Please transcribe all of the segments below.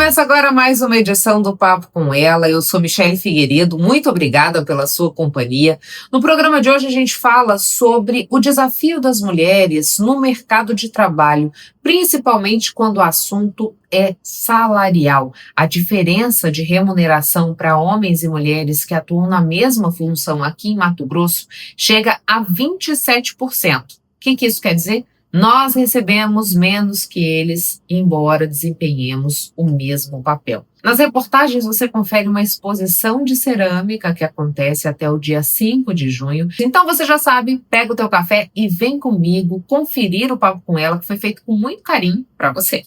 Começa agora mais uma edição do Papo com Ela. Eu sou Michele Figueiredo, muito obrigada pela sua companhia. No programa de hoje a gente fala sobre o desafio das mulheres no mercado de trabalho, principalmente quando o assunto é salarial. A diferença de remuneração para homens e mulheres que atuam na mesma função aqui em Mato Grosso chega a 27%. O que isso quer dizer? Nós recebemos menos que eles, embora desempenhemos o mesmo papel. Nas reportagens você confere uma exposição de cerâmica que acontece até o dia 5 de junho. Então você já sabe, pega o teu café e vem comigo conferir o Papo com Ela, que foi feito com muito carinho para você.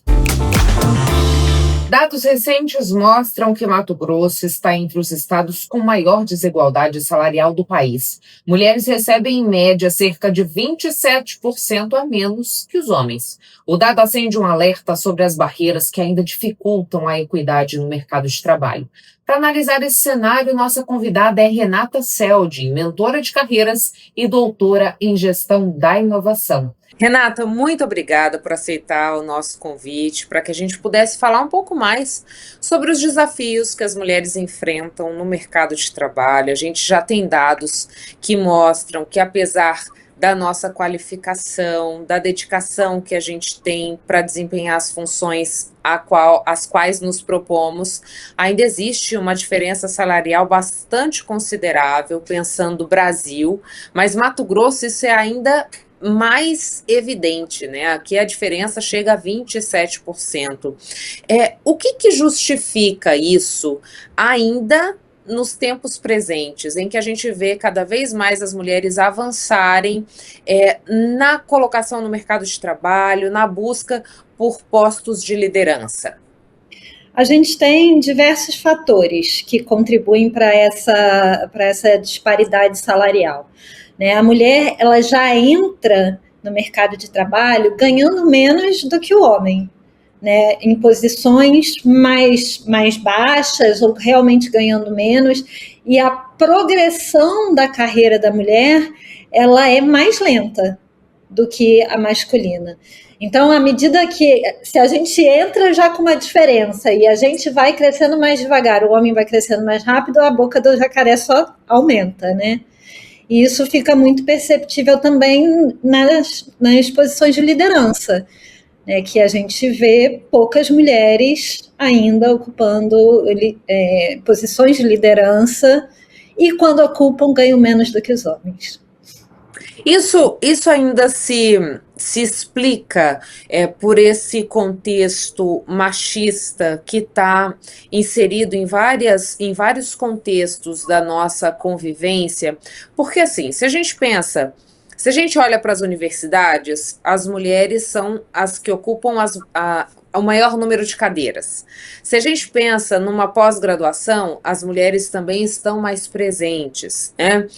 Dados recentes mostram que Mato Grosso está entre os estados com maior desigualdade salarial do país. Mulheres recebem, em média, cerca de 27% a menos que os homens. O dado acende um alerta sobre as barreiras que ainda dificultam a equidade no mercado de trabalho. Para analisar esse cenário, nossa convidada é Renata Seldin, mentora de carreiras e doutora em gestão da inovação. Renata, muito obrigada por aceitar o nosso convite para que a gente pudesse falar um pouco mais sobre os desafios que as mulheres enfrentam no mercado de trabalho. A gente já tem dados que mostram que, apesar da nossa qualificação, da dedicação que a gente tem para desempenhar as funções às quais nos propomos, ainda existe uma diferença salarial bastante considerável, pensando no Brasil, mas Mato Grosso isso é ainda mais evidente, né? Aqui a diferença chega a 27%. O que justifica isso ainda nos tempos presentes, em que a gente vê cada vez mais as mulheres avançarem na colocação no mercado de trabalho, na busca por postos de liderança? A gente tem diversos fatores que contribuem para essa disparidade salarial. Né? A mulher ela já entra no mercado de trabalho ganhando menos do que o homem, né? Em posições mais baixas ou realmente ganhando menos, e a progressão da carreira da mulher ela é mais lenta do que a masculina. Então, à medida que, se a gente entra já com uma diferença e a gente vai crescendo mais devagar, o homem vai crescendo mais rápido, a boca do jacaré só aumenta, né? E isso fica muito perceptível também nas posições de liderança, né, que a gente vê poucas mulheres ainda ocupando posições de liderança e quando ocupam ganham menos do que os homens. Isso ainda se explica por esse contexto machista que está inserido em vários contextos da nossa convivência, porque assim, se a gente olha para as universidades, as mulheres são as que ocupam o maior número de cadeiras. Se a gente pensa numa pós-graduação, as mulheres também estão mais presentes, né?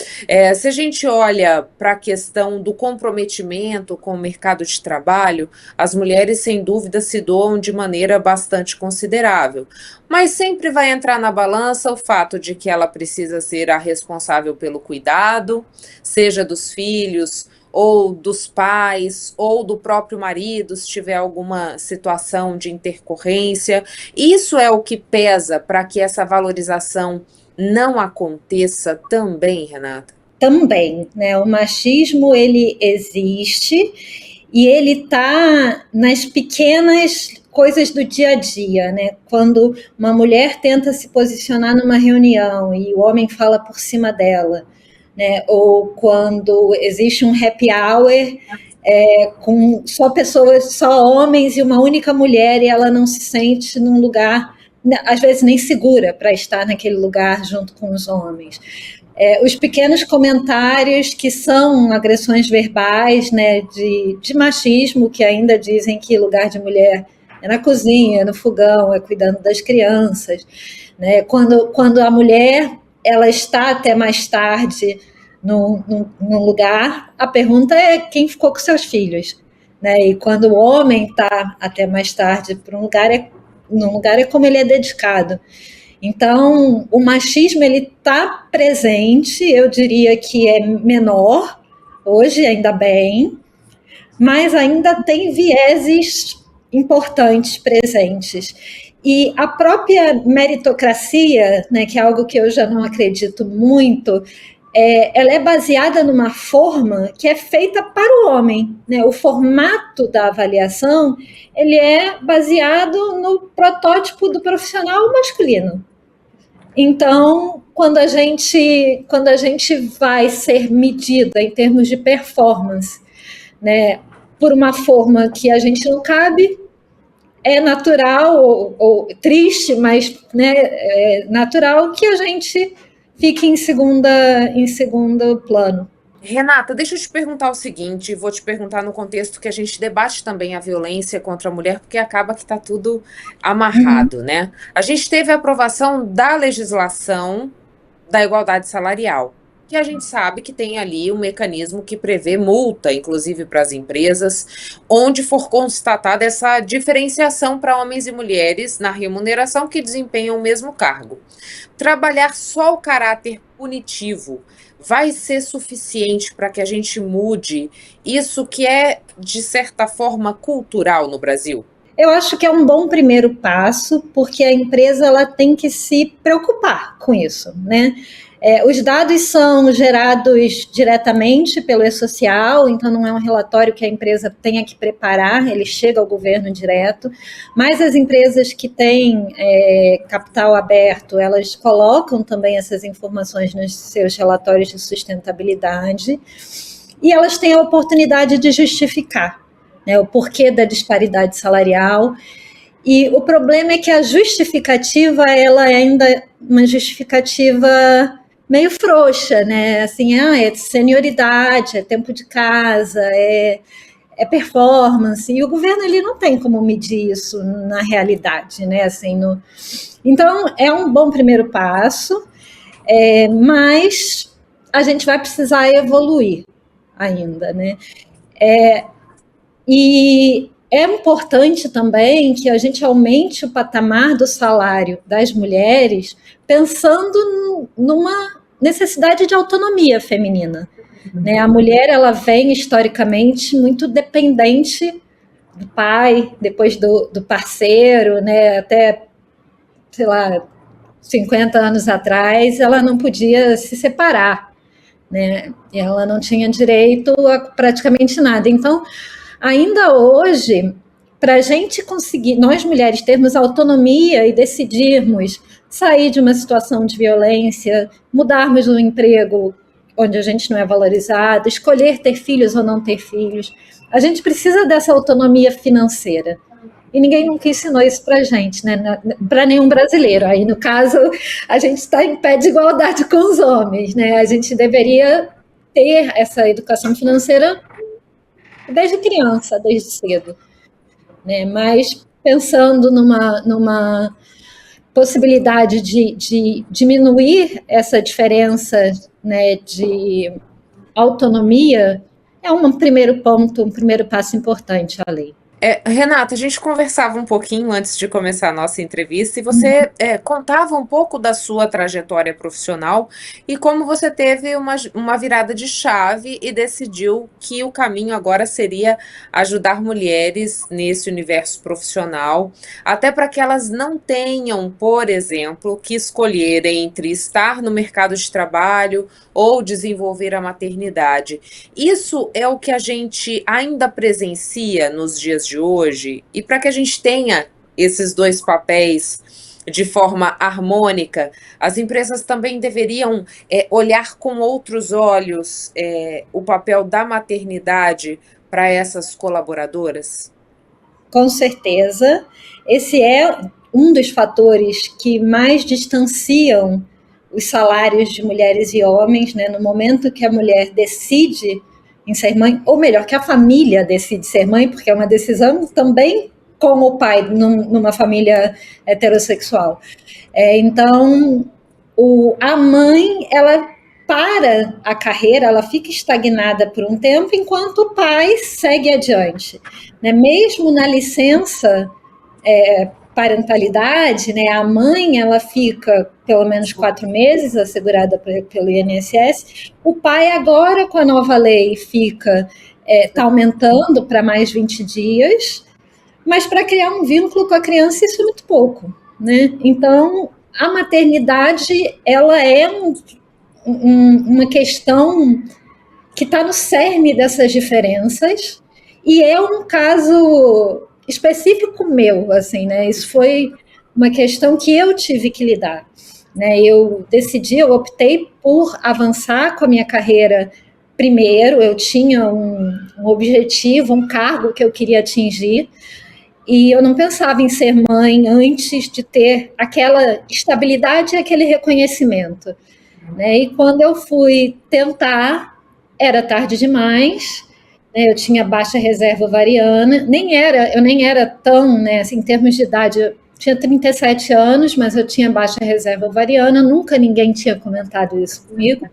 Se a gente olha para a questão do comprometimento com o mercado de trabalho, as mulheres, sem dúvida, se doam de maneira bastante considerável. Mas sempre vai entrar na balança o fato de que ela precisa ser a responsável pelo cuidado, seja dos filhos, ou dos pais, ou do próprio marido, se tiver alguma situação de intercorrência. Isso é o que pesa para que essa valorização não aconteça também, Renata? Também, né? O machismo, ele existe e ele está nas pequenas coisas do dia a dia, né? Quando uma mulher tenta se posicionar numa reunião e o homem fala por cima dela, né? Ou quando existe um happy hour com só pessoas, só homens e uma única mulher, e ela não se sente num lugar, às vezes nem segura para estar naquele lugar junto com os homens. Os pequenos comentários que são agressões verbais, né, de machismo, que ainda dizem que lugar de mulher é na cozinha, é no fogão, é cuidando das crianças, né? Quando a mulher ela está até mais tarde num lugar, a pergunta é quem ficou com seus filhos, né? E quando o homem está até mais tarde para num lugar é como ele é dedicado. Então, o machismo ele está presente, eu diria que é menor hoje, ainda bem, mas ainda tem vieses importantes presentes. E a própria meritocracia, né, que é algo que eu já não acredito muito, ela é baseada numa forma que é feita para o homem, né? O formato da avaliação ele é baseado no protótipo do profissional masculino. Então, quando a gente vai ser medida em termos de performance, né, por uma forma que a gente não cabe, é natural ou triste, mas, né, é natural que a gente fique em segundo plano. Renata, deixa eu te perguntar o seguinte, vou te perguntar no contexto que a gente debate também a violência contra a mulher, porque acaba que está tudo amarrado, né? A gente teve a aprovação da legislação da igualdade salarial, que a gente sabe que tem ali um mecanismo que prevê multa, inclusive para as empresas, onde for constatada essa diferenciação para homens e mulheres na remuneração que desempenham o mesmo cargo. Trabalhar só o caráter punitivo vai ser suficiente para que a gente mude isso que é, de certa forma, cultural no Brasil? Eu acho que é um bom primeiro passo, porque a empresa ela tem que se preocupar com isso, né? Os dados são gerados diretamente pelo E-Social, então não é um relatório que a empresa tenha que preparar, ele chega ao governo direto, mas as empresas que têm capital aberto, elas colocam também essas informações nos seus relatórios de sustentabilidade, e elas têm a oportunidade de justificar, né, o porquê da disparidade salarial. E o problema é que a justificativa, ela é ainda uma justificativa meio frouxa, né? Assim, é senioridade, é tempo de casa, é performance. E o governo ele não tem como medir isso na realidade, né? Assim, Então, é um bom primeiro passo, mas a gente vai precisar evoluir ainda, né? E é importante também que a gente aumente o patamar do salário das mulheres pensando numa necessidade de autonomia feminina, né? A mulher ela vem historicamente muito dependente do pai, depois do parceiro, né? Até, sei lá, 50 anos atrás, ela não podia se separar, né? Ela não tinha direito a praticamente nada. Então, ainda hoje, para a gente conseguir, nós mulheres termos autonomia e decidirmos sair de uma situação de violência, mudarmos um emprego onde a gente não é valorizado, escolher ter filhos ou não ter filhos, a gente precisa dessa autonomia financeira. E ninguém nunca ensinou isso para a gente, né? Para nenhum brasileiro. Aí, no caso, a gente está em pé de igualdade com os homens, né? A gente deveria ter essa educação financeira desde criança, desde cedo, né? Mas pensando numa possibilidade de diminuir essa diferença, né, de autonomia, é um primeiro ponto, um primeiro passo importante à lei. Renata, a gente conversava um pouquinho antes de começar a nossa entrevista e você contava um pouco da sua trajetória profissional e como você teve uma virada de chave e decidiu que o caminho agora seria ajudar mulheres nesse universo profissional, até para que elas não tenham, por exemplo, que escolher entre estar no mercado de trabalho ou desenvolver a maternidade. Isso é o que a gente ainda presencia nos dias de hoje, e para que a gente tenha esses dois papéis de forma harmônica, as empresas também deveriam olhar com outros olhos o papel da maternidade para essas colaboradoras? Com certeza, esse é um dos fatores que mais distanciam os salários de mulheres e homens, né? No momento que a mulher decide em ser mãe, ou melhor, que a família decide ser mãe, porque é uma decisão também com o pai numa família heterossexual. Então, a mãe, ela para a carreira, ela fica estagnada por um tempo, enquanto o pai segue adiante, né? Mesmo na licença parentalidade, né, a mãe ela fica pelo menos 4 meses assegurada pelo INSS, o pai agora com a nova lei fica, está aumentando para mais 20 dias, mas para criar um vínculo com a criança isso é muito pouco, né? Então, a maternidade, ela é uma questão que está no cerne dessas diferenças, e é um caso específico meu, assim, né? Isso foi uma questão que eu tive que lidar, né? Eu optei por avançar com a minha carreira primeiro, eu tinha um objetivo, um cargo que eu queria atingir, e eu não pensava em ser mãe antes de ter aquela estabilidade e aquele reconhecimento, né? E quando eu fui tentar, era tarde demais, né? Eu tinha baixa reserva ovariana, eu nem era tão, né, assim, em termos de idade, eu tinha 37 anos, mas eu tinha baixa reserva ovariana, nunca ninguém tinha comentado isso comigo,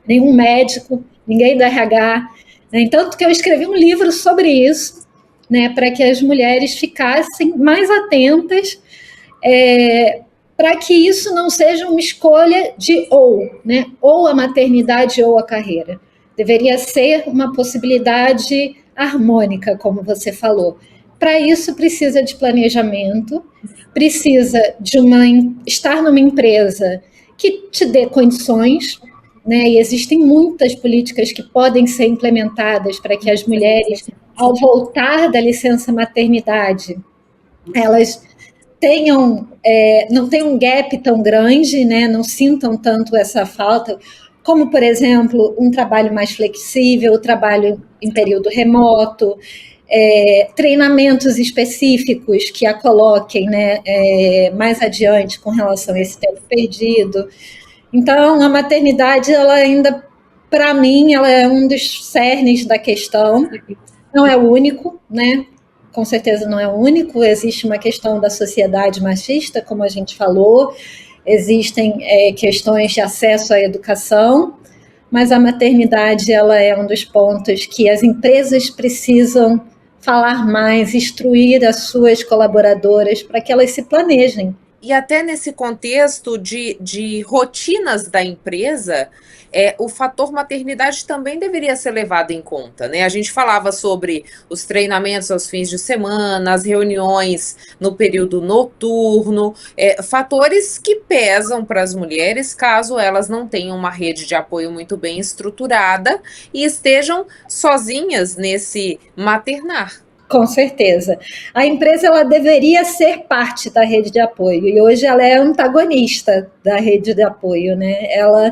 nenhum médico, ninguém do RH, né? Tanto que eu escrevi um livro sobre isso, né, para que as mulheres ficassem mais atentas, para que isso não seja uma escolha de né, ou a maternidade ou a carreira. Deveria ser uma possibilidade harmônica, como você falou. Para isso precisa de planejamento, precisa de estar numa empresa que te dê condições, né? E existem muitas políticas que podem ser implementadas para que as mulheres, ao voltar da licença maternidade, elas não tenham um gap tão grande, né? Não sintam tanto essa falta, como, por exemplo, um trabalho mais flexível, o trabalho em período remoto, treinamentos específicos que a coloquem, né, mais adiante com relação a esse tempo perdido. Então, a maternidade, ela ainda, para mim, ela é um dos cernes da questão. Não é o único, né? Com certeza não é o único. Existe uma questão da sociedade machista, como a gente falou. Existem questões de acesso à educação, mas a maternidade, ela é um dos pontos que as empresas precisam falar mais, instruir as suas colaboradoras para que elas se planejem. E até nesse contexto de rotinas da empresa, o fator maternidade também deveria ser levado em conta, né? A gente falava sobre os treinamentos aos fins de semana, as reuniões no período noturno, fatores que pesam para as mulheres caso elas não tenham uma rede de apoio muito bem estruturada e estejam sozinhas nesse maternar. Com certeza. A empresa, ela deveria ser parte da rede de apoio, e hoje ela é antagonista da rede de apoio, né?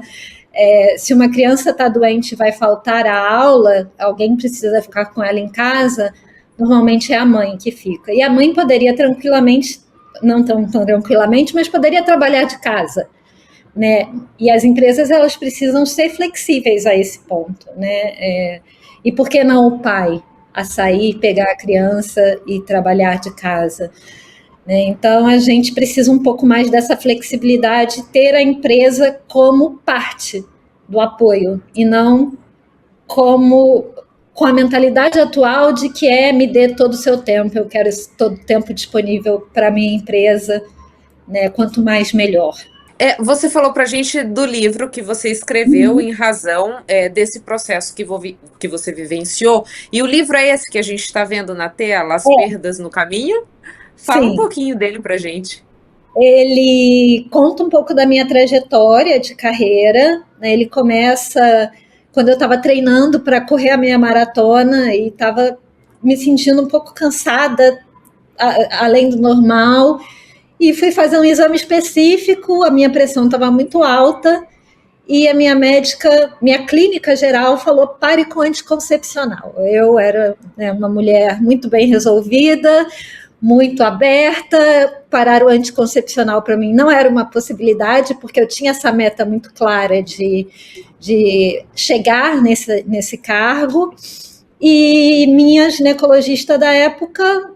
Se uma criança está doente e vai faltar a aula, alguém precisa ficar com ela em casa, normalmente é a mãe que fica. E a mãe poderia tranquilamente, não tão tranquilamente, mas poderia trabalhar de casa, né? E as empresas, elas precisam ser flexíveis a esse ponto, né? E por que não o pai a sair, pegar a criança e trabalhar de casa, né? Então, a gente precisa um pouco mais dessa flexibilidade, ter a empresa como parte do apoio, e não com a mentalidade atual de que me dê todo o seu tempo, eu quero todo o tempo disponível para a minha empresa, né? Quanto mais, melhor. Você falou para a gente do livro que você escreveu em razão desse processo que você vivenciou, e o livro é esse que a gente está vendo na tela, As Perdas no Caminho? Fala Sim. Um pouquinho dele para a gente. Ele conta um pouco da minha trajetória de carreira, né? Ele começa quando eu estava treinando para correr a minha maratona e estava me sentindo um pouco cansada, além do normal, e fui fazer um exame específico, a minha pressão estava muito alta, e a minha médica, minha clínica geral, falou: pare com anticoncepcional. Eu era, né, uma mulher muito bem resolvida, muito aberta, parar o anticoncepcional para mim não era uma possibilidade, porque eu tinha essa meta muito clara de chegar nesse cargo, e minha ginecologista da época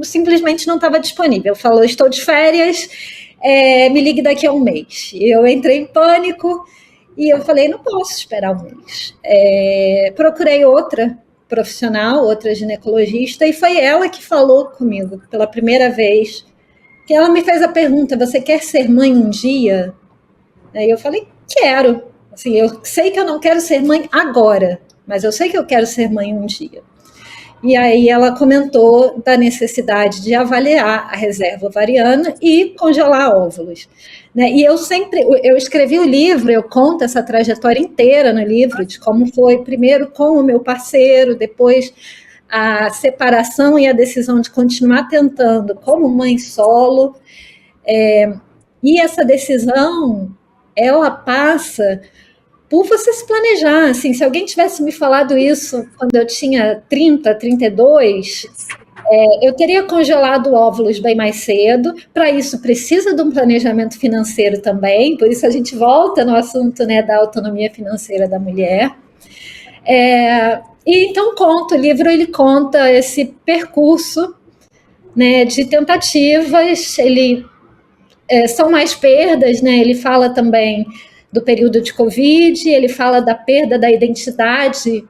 simplesmente não estava disponível. Falou: estou de férias, me ligue daqui a um mês. E eu entrei em pânico e eu falei: não posso esperar um mês. Procurei outra profissional, outra ginecologista, e foi ela que falou comigo pela primeira vez, que ela me fez a pergunta: você quer ser mãe um dia? Aí eu falei: quero. Assim, eu sei que eu não quero ser mãe agora, mas eu sei que eu quero ser mãe um dia. E aí ela comentou da necessidade de avaliar a reserva ovariana e congelar óvulos. Né? E eu escrevi o livro, eu conto essa trajetória inteira no livro, de como foi primeiro com o meu parceiro, depois a separação e a decisão de continuar tentando como mãe solo. E essa decisão, ela passa por você se planejar. Assim, se alguém tivesse me falado isso quando eu tinha 30, 32, eu teria congelado óvulos bem mais cedo. Para isso, precisa de um planejamento financeiro também, por isso a gente volta no assunto, né, da autonomia financeira da mulher. E então o livro ele conta esse percurso, né, de tentativas, são mais perdas, né? Ele fala também do período de Covid, ele fala da perda da identidade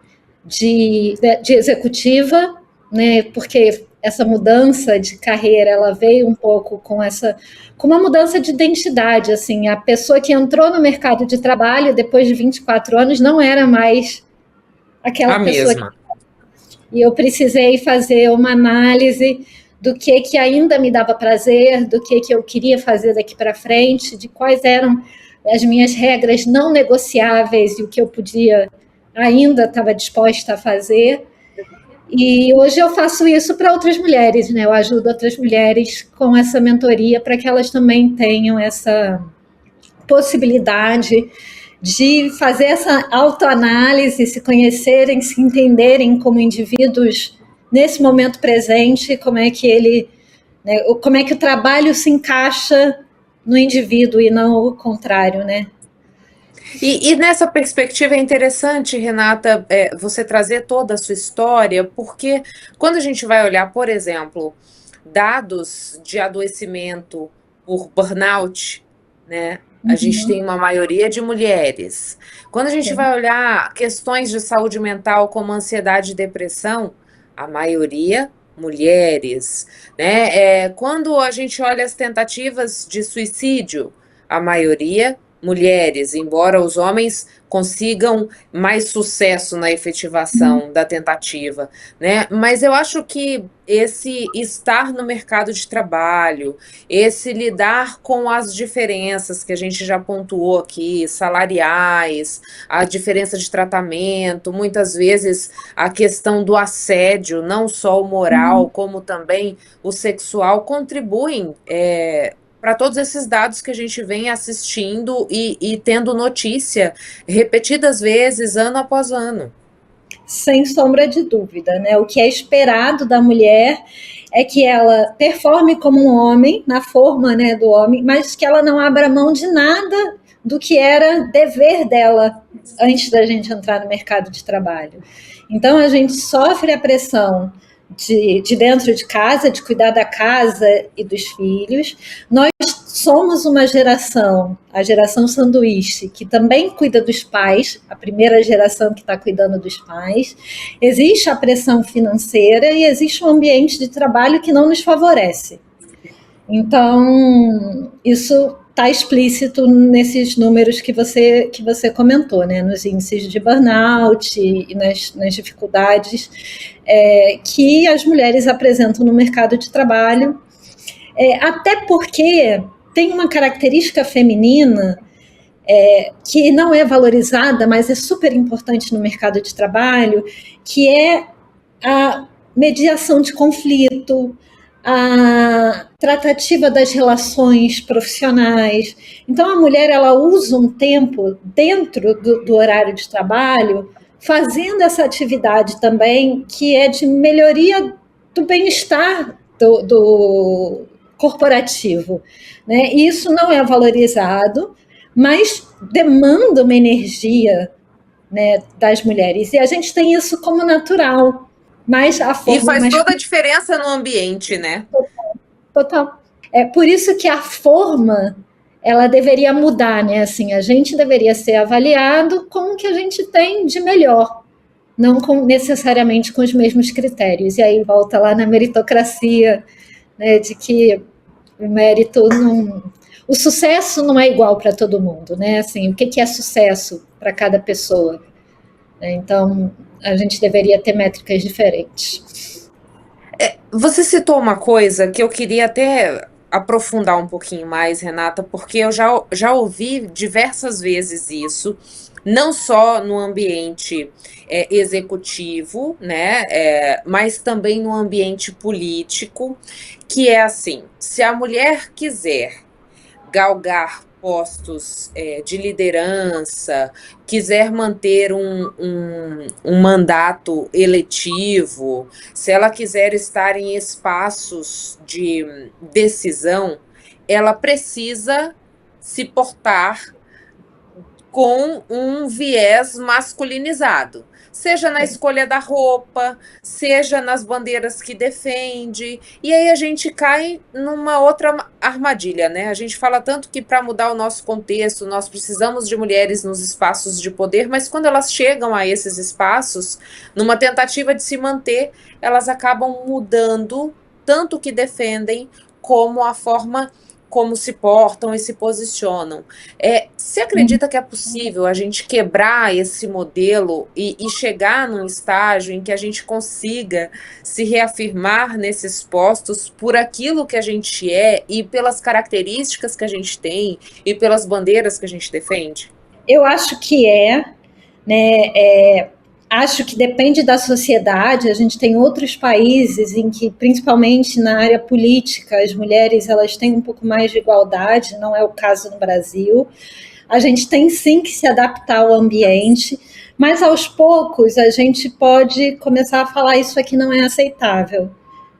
de executiva, né? Porque essa mudança de carreira, ela veio um pouco com uma mudança de identidade, assim, a pessoa que entrou no mercado de trabalho depois de 24 anos não era mais aquela pessoa mesma. E eu precisei fazer uma análise do que ainda me dava prazer, do que eu queria fazer daqui para frente, de quais eram as minhas regras não negociáveis e o que eu ainda estava disposta a fazer. E hoje eu faço isso para outras mulheres, né? Eu ajudo outras mulheres com essa mentoria para que elas também tenham essa possibilidade de fazer essa autoanálise, se conhecerem, se entenderem como indivíduos nesse momento presente, como é que o trabalho se encaixa no indivíduo e não o contrário, né? E nessa perspectiva é interessante, Renata, você trazer toda a sua história, porque quando a gente vai olhar, por exemplo, dados de adoecimento por burnout, né? A gente tem uma maioria de mulheres. Quando a gente vai olhar questões de saúde mental como ansiedade e depressão, a maioria mulheres, né? Quando a gente olha as tentativas de suicídio, a maioria mulheres, embora os homens consigam mais sucesso na efetivação da tentativa, né? Mas eu acho que esse estar no mercado de trabalho, esse lidar com as diferenças que a gente já pontuou aqui, salariais, a diferença de tratamento, muitas vezes a questão do assédio, não só o moral, como também o sexual, contribuem para todos esses dados que a gente vem assistindo e tendo notícia repetidas vezes, ano após ano. Sem sombra de dúvida, né? O que é esperado da mulher é que ela performe como um homem, na forma, né, do homem, mas que ela não abra mão de nada do que era dever dela antes da gente entrar no mercado de trabalho. Então, a gente sofre a pressão de dentro de casa, de cuidar da casa e dos filhos. Nós somos uma geração, a geração sanduíche, que também cuida dos pais, a primeira geração que está cuidando dos pais. Existe a pressão financeira e existe um ambiente de trabalho que não nos favorece. Então, isso está explícito nesses números que você comentou, né? Nos índices de burnout e nas dificuldades que as mulheres apresentam no mercado de trabalho, até porque tem uma característica feminina que não é valorizada, mas é super importante no mercado de trabalho, que é a mediação de conflito, a tratativa das relações profissionais. Então, a mulher ela usa um tempo dentro do horário de trabalho, fazendo essa atividade também, que é de melhoria do bem-estar do corporativo, né? E isso não é valorizado, mas demanda uma energia, né, das mulheres. E a gente tem isso como natural. Mas a forma e faz toda a diferença no ambiente, né? Total. É por isso que a forma ela deveria mudar, né? Assim, a gente deveria ser avaliado com o que a gente tem de melhor, não necessariamente com os mesmos critérios. E aí volta lá na meritocracia, né? De que o mérito não, o sucesso não é igual para todo mundo, né? Assim, o que é sucesso para cada pessoa? né? Então, a gente deveria ter métricas diferentes. Você citou uma coisa que eu queria até aprofundar um pouquinho mais, Renata, porque eu já ouvi diversas vezes isso, não só no ambiente executivo, né, mas também no ambiente político, que é assim: se a mulher quiser galgar postos de liderança, quiser manter um mandato eletivo, se ela quiser estar em espaços de decisão, ela precisa se portar com um viés masculinizado, seja na escolha da roupa, seja nas bandeiras que defende, e aí a gente cai numa outra armadilha, né? A gente fala tanto que para mudar o nosso contexto, nós precisamos de mulheres nos espaços de poder, mas quando elas chegam a esses espaços, numa tentativa de se manter, elas acabam mudando tanto o que defendem, como a forma como se portam e se posicionam. Você acredita que é possível a gente quebrar esse modelo e chegar num estágio em que a gente consiga se reafirmar nesses postos por aquilo que a gente é e pelas características que a gente tem e pelas bandeiras que a gente defende? Eu acho que né? Acho que depende da sociedade. A gente tem outros países em que, principalmente na área política, as mulheres elas têm um pouco mais de igualdade, não é o caso no Brasil. A gente tem sim que se adaptar ao ambiente, mas aos poucos a gente pode começar a falar: isso aqui não é aceitável,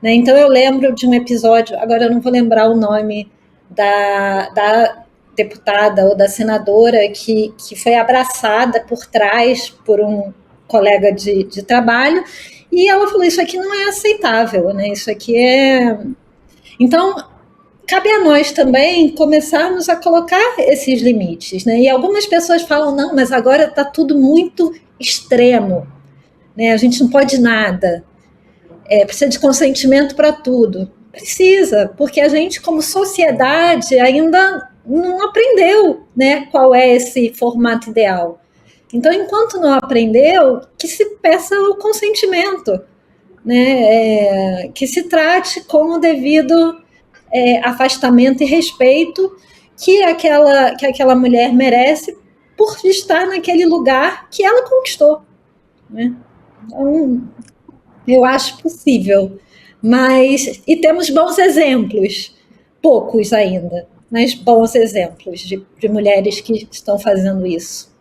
né? Então eu lembro de um episódio, agora eu não vou lembrar o nome da deputada ou da senadora que foi abraçada por trás por um colega de trabalho, e ela falou: isso aqui não é aceitável, né? Isso aqui é... Então, cabe a nós também começarmos a colocar esses limites, né? E algumas pessoas falam: não, mas agora está tudo muito extremo, né? A gente não pode nada, precisa de consentimento para tudo. Precisa, porque a gente, como sociedade, ainda não aprendeu, né, qual é esse formato ideal. Então, enquanto não aprendeu, que se peça o consentimento, né? Que se trate com o devido afastamento e respeito que aquela mulher merece por estar naquele lugar que ela conquistou, né? Então, eu acho possível, e temos bons exemplos, poucos ainda, mas bons exemplos de mulheres que estão fazendo isso.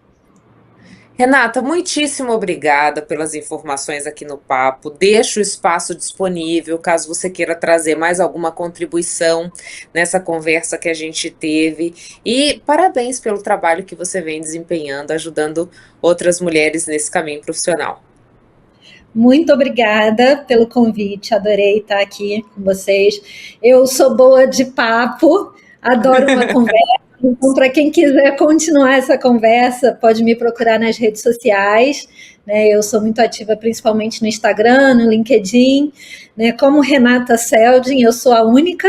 Renata, muitíssimo obrigada pelas informações aqui no papo. Deixo o espaço disponível caso você queira trazer mais alguma contribuição nessa conversa que a gente teve. E parabéns pelo trabalho que você vem desempenhando, ajudando outras mulheres nesse caminho profissional. Muito obrigada pelo convite, adorei estar aqui com vocês. Eu sou boa de papo, adoro uma conversa. Então, para quem quiser continuar essa conversa, pode me procurar nas redes sociais, né? Eu sou muito ativa principalmente no Instagram, no LinkedIn, né? Como Renata Seldin, eu sou a única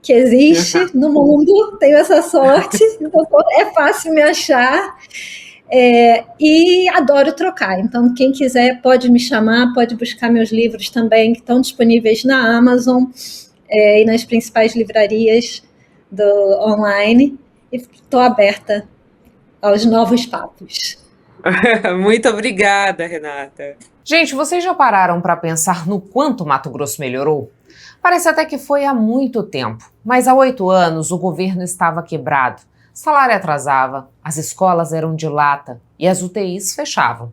que existe no mundo, tenho essa sorte, então é fácil me achar. E adoro trocar, então quem quiser pode me chamar, pode buscar meus livros também, que estão disponíveis na Amazon e nas principais livrarias online, e estou aberta aos novos papos. Muito obrigada, Renata. Gente, vocês já pararam para pensar no quanto Mato Grosso melhorou? Parece até que foi há muito tempo, mas há 8 anos o governo estava quebrado. Salário atrasava, as escolas eram de lata e as UTIs fechavam.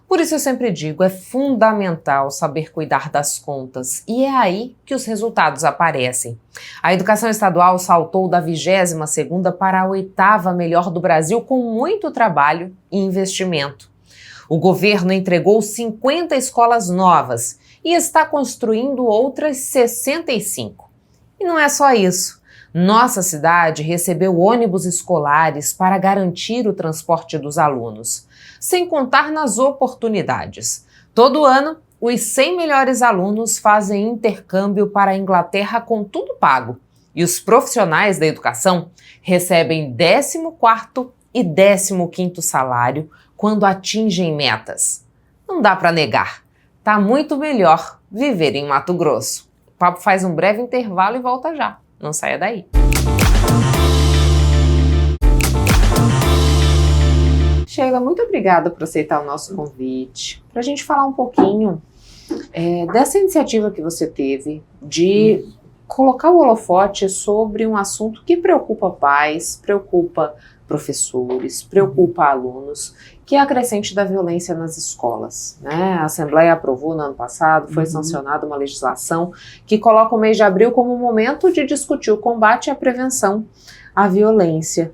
Por isso eu sempre digo, é fundamental saber cuidar das contas e é aí que os resultados aparecem. A educação estadual saltou da 22ª para a 8ª melhor do Brasil com muito trabalho e investimento. O governo entregou 50 escolas novas e está construindo outras 65. E não é só isso. Nossa cidade recebeu ônibus escolares para garantir o transporte dos alunos, sem contar nas oportunidades. Todo ano, os 100 melhores alunos fazem intercâmbio para a Inglaterra com tudo pago, e os profissionais da educação recebem 14º e 15º salário, quando atingem metas. Não dá para negar, tá muito melhor viver em Mato Grosso. O Papo faz um breve intervalo e volta já. Não saia daí. Sheila, muito obrigada por aceitar o nosso convite, para a gente falar um pouquinho dessa iniciativa que você teve de colocar o holofote sobre um assunto que preocupa pais, preocupa professores, preocupa alunos, que é a crescente da violência nas escolas, né? A Assembleia aprovou no ano passado, foi sancionada uma legislação que coloca o mês de abril como um momento de discutir o combate e a prevenção à violência.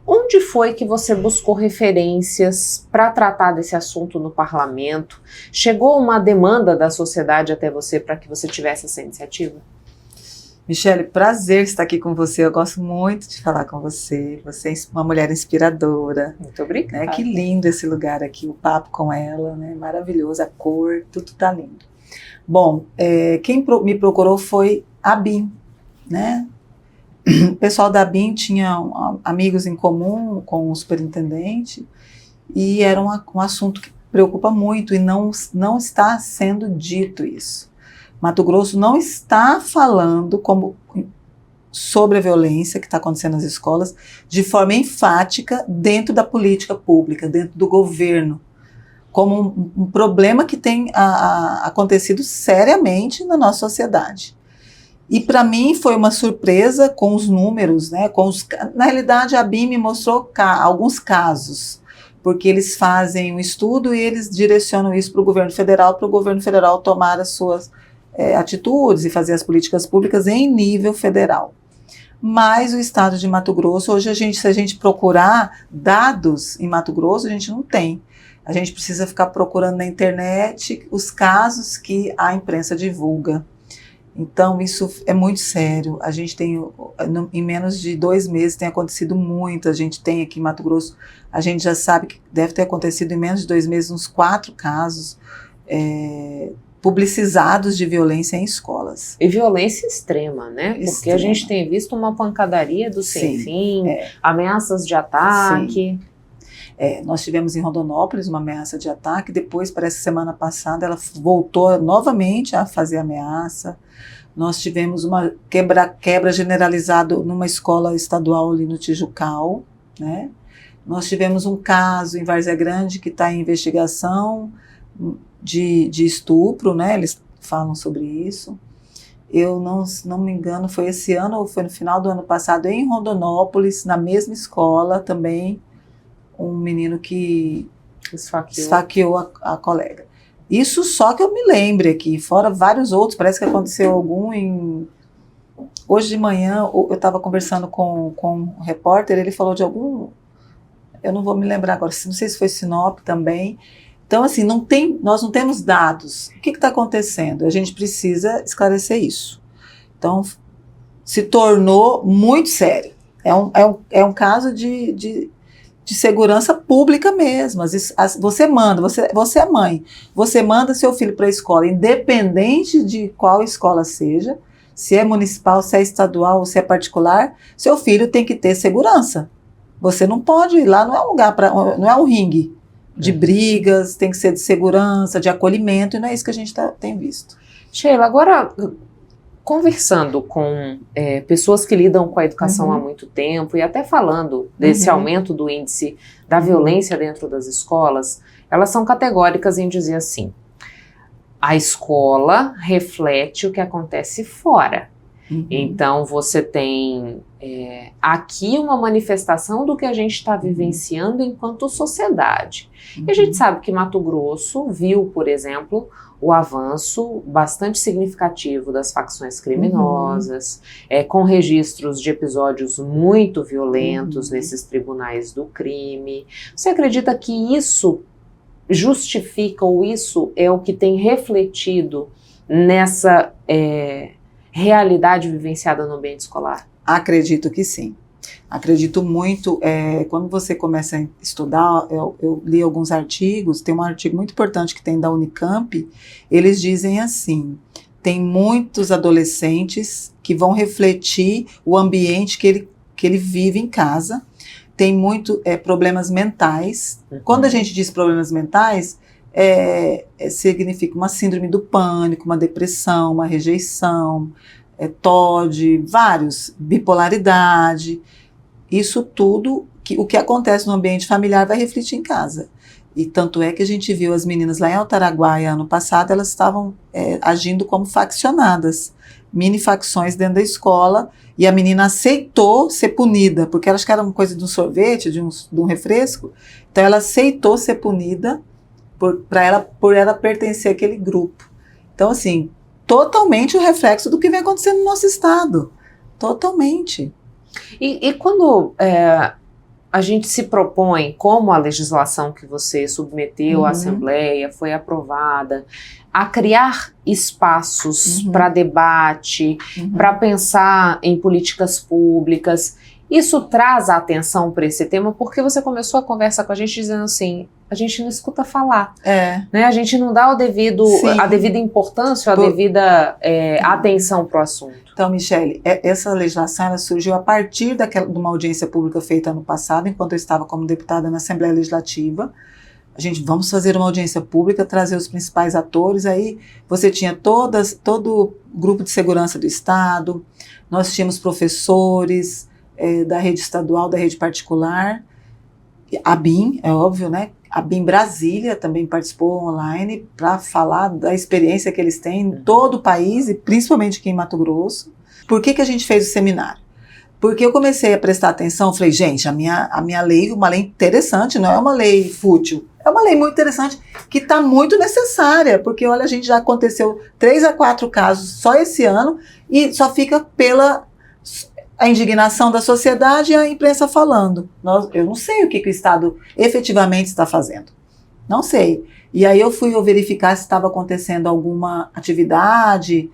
Onde foi que você buscou referências para tratar desse assunto no parlamento? Chegou uma demanda da sociedade até você para que você tivesse essa iniciativa? Michele, prazer estar aqui com você. Eu gosto muito de falar com você. Você é uma mulher inspiradora. Muito obrigada. Né? Que lindo esse lugar aqui, o papo com ela, né? Maravilhoso, a cor, tudo tá lindo. Bom, quem me procurou foi a BIM, né? O pessoal da BIM tinha amigos em comum com o superintendente e era um assunto que preocupa muito e não está sendo dito isso. Mato Grosso não está falando sobre a violência que está acontecendo nas escolas de forma enfática dentro da política pública, dentro do governo, como um problema que tem acontecido seriamente na nossa sociedade. E para mim foi uma surpresa com os números, né? Na realidade, a BIM me mostrou alguns casos, porque eles fazem um estudo e eles direcionam isso para o governo federal tomar as suas atitudes e fazer as políticas públicas em nível federal. Mas o estado de Mato Grosso, hoje se a gente procurar dados em Mato Grosso, a gente não tem. A gente precisa ficar procurando na internet os casos que a imprensa divulga. Então, isso é muito sério. A gente tem, em menos de 2 meses, tem acontecido muito. A gente tem aqui em Mato Grosso, a gente já sabe que deve ter acontecido em menos de 2 meses uns 4 casos publicizados de violência em escolas. E violência extrema, né? Porque a gente tem visto uma pancadaria do sem fim, ameaças de ataque. Nós tivemos em Rondonópolis uma ameaça de ataque, depois, parece que semana passada, ela voltou novamente a fazer ameaça. Nós tivemos uma quebra generalizada numa escola estadual ali no Tijucal, né? Nós tivemos um caso em Várzea Grande que está em investigação de estupro, né? Eles falam sobre isso. Eu não me engano, foi esse ano ou foi no final do ano passado, em Rondonópolis, na mesma escola também, um menino que esfaqueou a colega. Isso só que eu me lembre aqui, fora vários outros, parece que aconteceu algum Hoje de manhã eu estava conversando com um repórter, ele falou de algum, eu não vou me lembrar agora, não sei se foi Sinop também. Então, assim, nós não temos dados. O que está acontecendo? A gente precisa esclarecer isso. Então, se tornou muito sério. É um caso de segurança pública mesmo. Você é mãe, você manda seu filho para a escola, independente de qual escola seja, se é municipal, se é estadual ou se é particular, seu filho tem que ter segurança. Você não pode ir lá, não é um lugar não é um ringue de brigas, tem que ser de segurança, de acolhimento, e não é isso que a gente tem visto. Sheila, agora, conversando com pessoas que lidam com a educação há muito tempo e até falando desse aumento do índice da violência dentro das escolas, elas são categóricas em dizer assim: a escola reflete o que acontece fora. Então você tem aqui uma manifestação do que a gente está vivenciando enquanto sociedade. E a gente sabe que Mato Grosso viu, por exemplo, o avanço bastante significativo das facções criminosas, com registros de episódios muito violentos nesses tribunais do crime. Você acredita que isso justifica, ou isso é o que tem refletido nessa realidade vivenciada no ambiente escolar? Acredito que sim. Acredito muito. Quando você começa a estudar, eu li alguns artigos, tem um artigo muito importante que tem da Unicamp, eles dizem assim: tem muitos adolescentes que vão refletir o ambiente que ele vive em casa, tem muito problemas mentais. Quando a gente diz problemas mentais, significa uma síndrome do pânico, uma depressão, uma rejeição, TOD, vários, bipolaridade. Isso tudo, o que acontece no ambiente familiar vai refletir em casa. E tanto é que a gente viu as meninas lá em Altaraguaia, ano passado, elas estavam agindo como faccionadas, mini facções dentro da escola, e a menina aceitou ser punida, porque ela acho que era uma coisa de um sorvete, de um refresco, então ela aceitou ser punida por ela pertencer àquele grupo. Então, assim, totalmente o reflexo do que vem acontecendo no nosso estado, totalmente. E quando a gente se propõe, como a legislação que você submeteu à Assembleia foi aprovada, a criar espaços para debate, para pensar em políticas públicas, isso traz a atenção para esse tema, porque você começou a conversa com a gente dizendo assim, a gente não escuta falar, né? A gente não dá a devida importância, a devida atenção para o assunto. Então, Michele, essa legislação ela surgiu a partir de uma audiência pública feita ano passado, enquanto eu estava como deputada na Assembleia Legislativa. Vamos fazer uma audiência pública, trazer os principais atores, aí você tinha todo o grupo de segurança do Estado, nós tínhamos professores da rede estadual, da rede particular, a BIM, é óbvio, né? A BIM Brasília também participou online para falar da experiência que eles têm em todo o país e principalmente aqui em Mato Grosso. Por que a gente fez o seminário? Porque eu comecei a prestar atenção, falei, gente, a minha lei é uma lei interessante, não é uma lei fútil, é uma lei muito interessante que está muito necessária, porque olha, a gente já aconteceu 3 a 4 casos só esse ano e só fica pela a indignação da sociedade e a imprensa falando. Eu não sei o que o Estado efetivamente está fazendo. Não sei. E aí eu fui verificar se estava acontecendo alguma atividade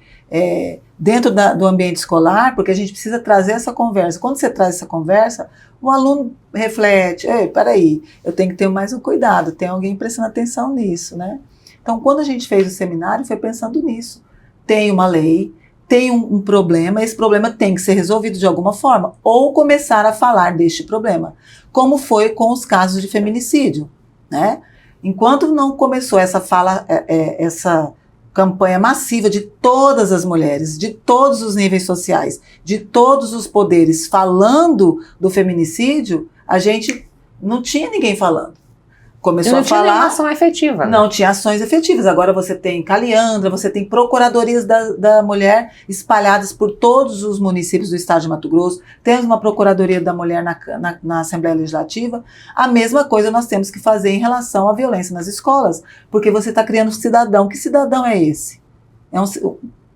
dentro do ambiente escolar, porque a gente precisa trazer essa conversa. Quando você traz essa conversa, o aluno reflete, peraí, eu tenho que ter mais um cuidado, tem alguém prestando atenção nisso, né? Então, quando a gente fez o seminário, foi pensando nisso. Tem uma lei, tem um problema, esse problema tem que ser resolvido de alguma forma, ou começar a falar deste problema, como foi com os casos de feminicídio, né? Enquanto não começou essa campanha massiva de todas as mulheres, de todos os níveis sociais, de todos os poderes, falando do feminicídio, a gente não tinha ninguém falando. Começou a falar. Não tinha ação efetiva. Não tinha ações efetivas. Agora você tem Caliandra, você tem procuradorias da mulher espalhadas por todos os municípios do estado de Mato Grosso. Temos uma procuradoria da mulher na Assembleia Legislativa. A mesma coisa nós temos que fazer em relação à violência nas escolas, porque você está criando um cidadão. Que cidadão é esse?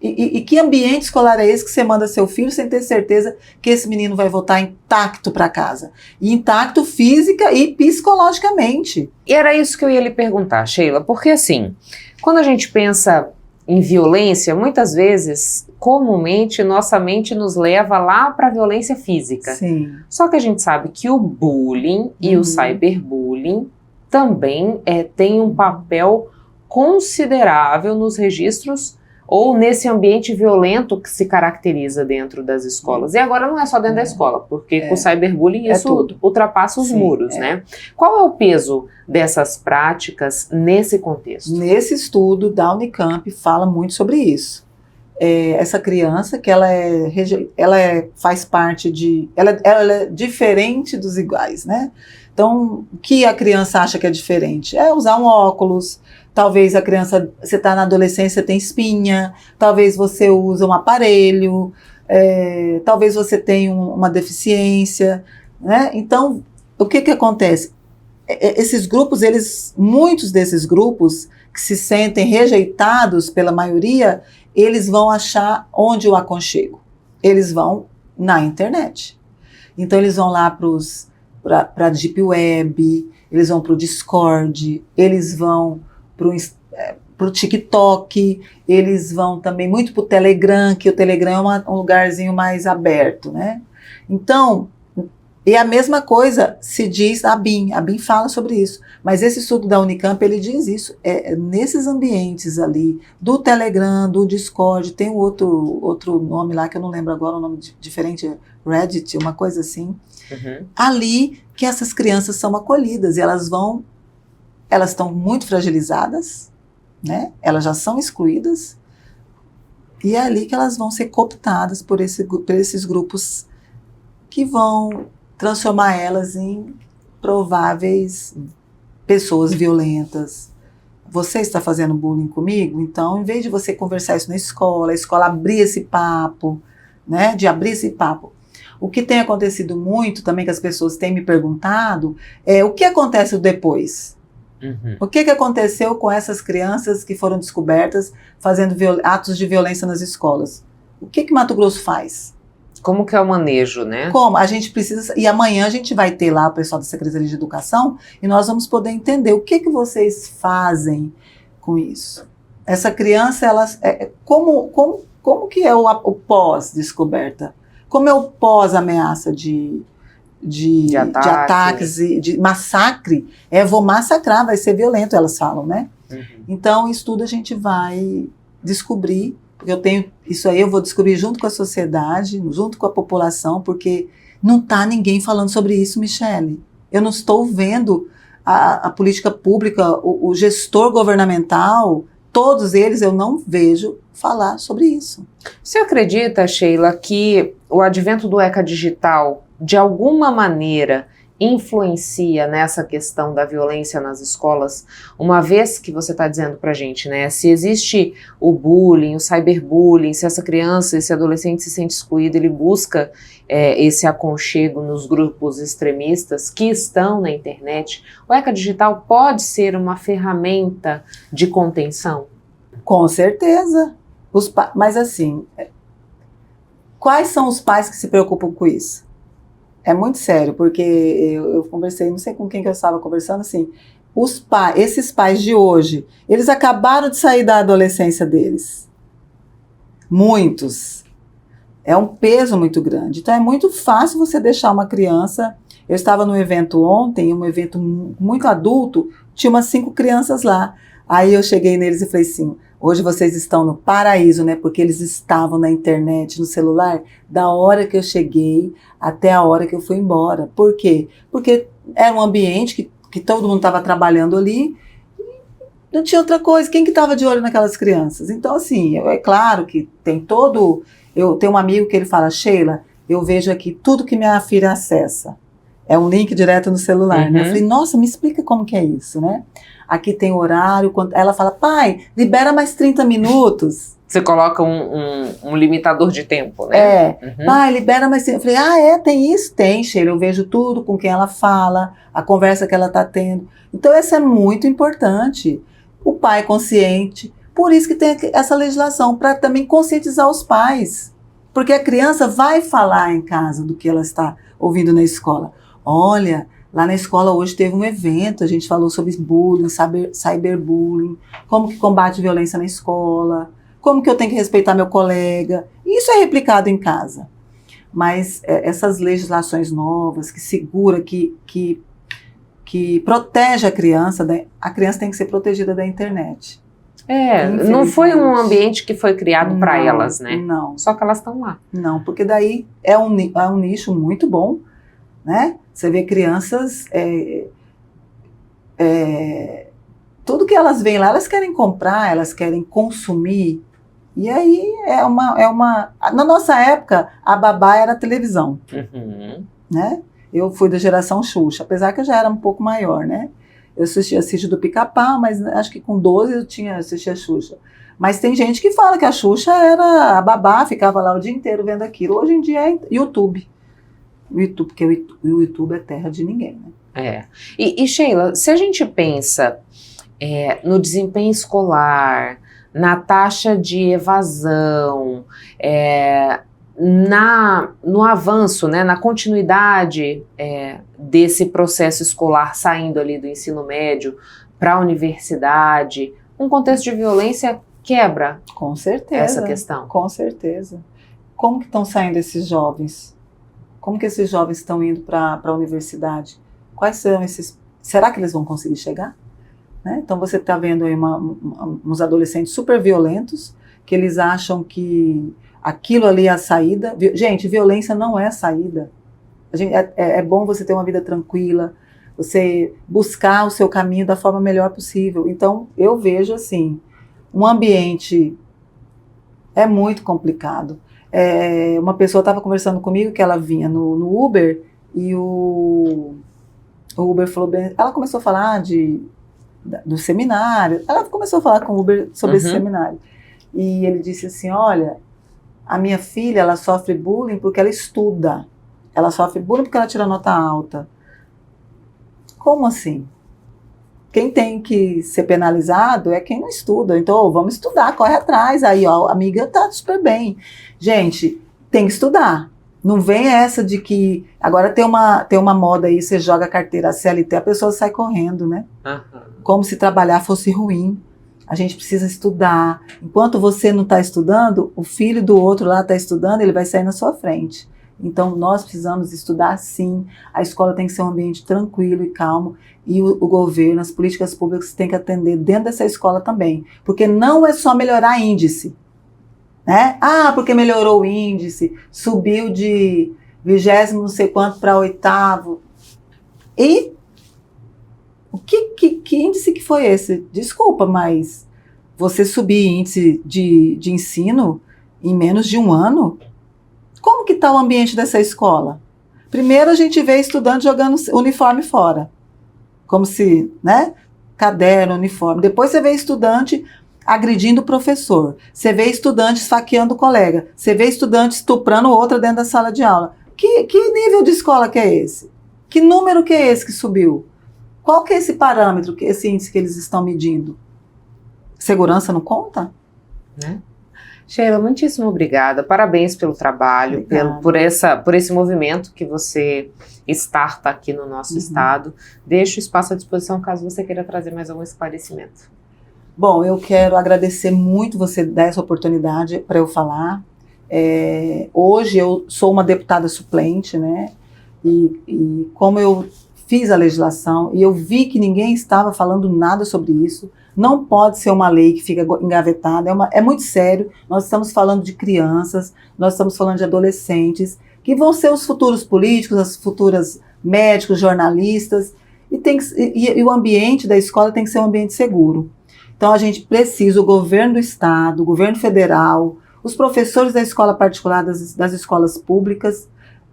E que ambiente escolar é esse que você manda seu filho sem ter certeza que esse menino vai voltar intacto para casa? E intacto física e psicologicamente. E era isso que eu ia lhe perguntar, Sheila, porque assim, quando a gente pensa em violência, muitas vezes, comumente, nossa mente nos leva lá para a violência física. Sim. Só que a gente sabe que o bullying e o cyberbullying também tem um papel considerável nos registros ou nesse ambiente violento que se caracteriza dentro das escolas. E agora não é só dentro da escola, porque com o cyberbullying isso ultrapassa os muros, né? Qual é o peso dessas práticas nesse contexto? Nesse estudo da Unicamp fala muito sobre isso. Essa criança que ela faz parte de... Ela é diferente dos iguais, né? Então, o que a criança acha que é diferente? É usar um óculos. Talvez a criança, você está na adolescência, tem espinha, talvez você usa um aparelho, talvez você tenha uma deficiência, né? Então, o que acontece? Esses grupos, muitos desses grupos que se sentem rejeitados pela maioria, eles vão achar onde o aconchego? Eles vão na internet. Então, eles vão lá para a Deep Web, eles vão para o Discord, eles vão para o TikTok, eles vão também muito para o Telegram, que o Telegram é um lugarzinho mais aberto, né? Então, e a mesma coisa se diz a BIM fala sobre isso, mas esse estudo da Unicamp, ele diz isso, nesses ambientes ali, do Telegram, do Discord, tem outro nome lá, que eu não lembro agora, um nome diferente, Reddit, uma coisa assim, Ali que essas crianças são acolhidas e elas estão muito fragilizadas, né? Elas já são excluídas e é ali que elas vão ser cooptadas por esses grupos que vão transformar elas em prováveis pessoas violentas. Você está fazendo bullying comigo? Então, em vez de você conversar isso na escola, a escola abrir esse papo, né? De abrir esse papo. O que tem acontecido muito também, que as pessoas têm me perguntado, é o que acontece depois? O que aconteceu com essas crianças que foram descobertas fazendo atos de violência nas escolas? O que Mato Grosso faz? Como que é o manejo, né? Como? A gente precisa... E amanhã a gente vai ter lá o pessoal da Secretaria de Educação e nós vamos poder entender o que vocês fazem com isso. Essa criança, como que é o pós-descoberta? Como é o pós-ameaça de ataques, de massacre? Vou massacrar, vai ser violento, elas falam, né? Então, isso tudo a gente vai descobrir, porque isso aí eu vou descobrir junto com a sociedade, junto com a população, porque não está ninguém falando sobre isso, Michele. Eu não estou vendo a política pública, o gestor governamental, todos eles eu não vejo falar sobre isso. Você acredita, Sheila, que o advento do ECA digital, de alguma maneira, influencia nessa questão da violência nas escolas, uma vez que você está dizendo pra gente, né, se existe o bullying, o cyberbullying, se essa criança, esse adolescente se sente excluído, ele busca esse aconchego nos grupos extremistas que estão na internet, o ECA digital pode ser uma ferramenta de contenção? Com certeza. Mas assim, quais são os pais que se preocupam com isso? É muito sério, porque eu conversei, não sei com quem que eu estava conversando, assim, esses pais de hoje, eles acabaram de sair da adolescência deles. Muitos. É um peso muito grande. Então é muito fácil você deixar uma criança... Eu estava num evento ontem, um evento muito adulto, tinha umas 5 crianças lá. Aí eu cheguei neles e falei assim, hoje vocês estão no paraíso, né? Porque eles estavam na internet, no celular, da hora que eu cheguei até a hora que eu fui embora. Por quê? Porque era um ambiente que todo mundo estava trabalhando ali, não tinha outra coisa. Quem que estava de olho naquelas crianças? Então, assim, é claro que tem todo... Eu tenho um amigo que ele fala, Sheila, eu vejo aqui tudo que minha filha acessa. É um link direto no celular, né? Eu falei, nossa, me explica como que é isso, né? Aqui tem horário, ela fala, pai, libera mais 30 minutos. Você coloca um limitador de tempo, né? Pai, libera mais 30. Eu falei, tem isso? Tem, Sheila, eu vejo tudo com quem ela fala, a conversa que ela está tendo. Então, isso é muito importante. O pai consciente. Por isso que tem essa legislação, para também conscientizar os pais. Porque a criança vai falar em casa do que ela está ouvindo na escola. Olha, lá na escola hoje teve um evento, a gente falou sobre bullying, cyberbullying, como que combate violência na escola, como que eu tenho que respeitar meu colega. Isso é replicado em casa. Mas essas legislações novas que segura, que protege a criança tem que ser protegida da internet. Não foi um ambiente que foi criado para elas, né? Não. Só que elas estão lá. Não, porque daí é um nicho muito bom, né? Você vê crianças, tudo que elas veem lá, elas querem comprar, elas querem consumir. E aí na nossa época, a babá era a televisão, né? Eu fui da geração Xuxa, apesar que eu já era um pouco maior, né? Eu assistia Sítio do Pica-Pau, mas acho que com 12 eu assistia Xuxa. Mas tem gente que fala que a Xuxa era a babá, ficava lá o dia inteiro vendo aquilo. Hoje em dia é YouTube. Porque o YouTube é terra de ninguém, né? E Sheila, se a gente pensa no desempenho escolar, na taxa de evasão, no avanço, né, na continuidade desse processo escolar saindo ali do ensino médio para a universidade, um contexto de violência quebra com certeza essa questão. Com certeza. Como que estão saindo esses jovens? Como que esses jovens estão indo para a universidade? Quais são esses... Será que eles vão conseguir chegar? Né? Então você está vendo aí uns adolescentes super violentos, que eles acham que aquilo ali é a saída. Gente, violência não é a saída. É bom você ter uma vida tranquila, você buscar o seu caminho da forma melhor possível. Então, eu vejo assim, um ambiente é muito complicado. Uma pessoa estava conversando comigo que ela vinha no Uber e o Uber falou bem, ela começou a falar do seminário, ela começou a falar com o Uber sobre esse seminário. E ele disse assim, olha, a minha filha, ela sofre bullying porque ela estuda. Ela sofre bullying porque ela tira nota alta. Como assim? Quem tem que ser penalizado é quem não estuda. Então, vamos estudar, corre atrás. Aí, ó, a amiga tá super bem. Gente, tem que estudar. Não vem essa de que... Agora tem uma moda aí, você joga a carteira CLT, a pessoa sai correndo, né? Como se trabalhar fosse ruim. A gente precisa estudar. Enquanto você não está estudando, o filho do outro lá está estudando, ele vai sair na sua frente. Então, nós precisamos estudar sim. A escola tem que ser um ambiente tranquilo e calmo. E o governo, as políticas públicas têm que atender dentro dessa escola também. Porque não é só melhorar índice. Né? Porque melhorou o índice, subiu de 20º não sei quanto para 8º. E que índice que foi esse? Desculpa, mas você subir índice de ensino em menos de um ano? Como que está o ambiente dessa escola? Primeiro a gente vê estudante jogando uniforme fora. Como se, né? Caderno, uniforme. Depois você vê estudante agredindo o professor. Você vê estudante esfaqueando o colega. Você vê estudante estuprando outra dentro da sala de aula. Que nível de escola que é esse? Que número que é esse que subiu? Qual que é esse parâmetro, esse índice que eles estão medindo? Segurança não conta? Né? Sheila, muitíssimo obrigada. Parabéns pelo trabalho, por esse movimento que você starta aqui no nosso estado. Deixo o espaço à disposição caso você queira trazer mais algum esclarecimento. Bom, eu quero agradecer muito você dar essa oportunidade para eu falar. Hoje eu sou uma deputada suplente, né? E como eu fiz a legislação e eu vi que ninguém estava falando nada sobre isso, não pode ser uma lei que fica engavetada, é muito sério. Nós estamos falando de crianças, nós estamos falando de adolescentes, que vão ser os futuros políticos, as futuras médicos, jornalistas, e o ambiente da escola tem que ser um ambiente seguro. Então a gente precisa, o governo do estado, o governo federal, os professores da escola particular, das escolas públicas,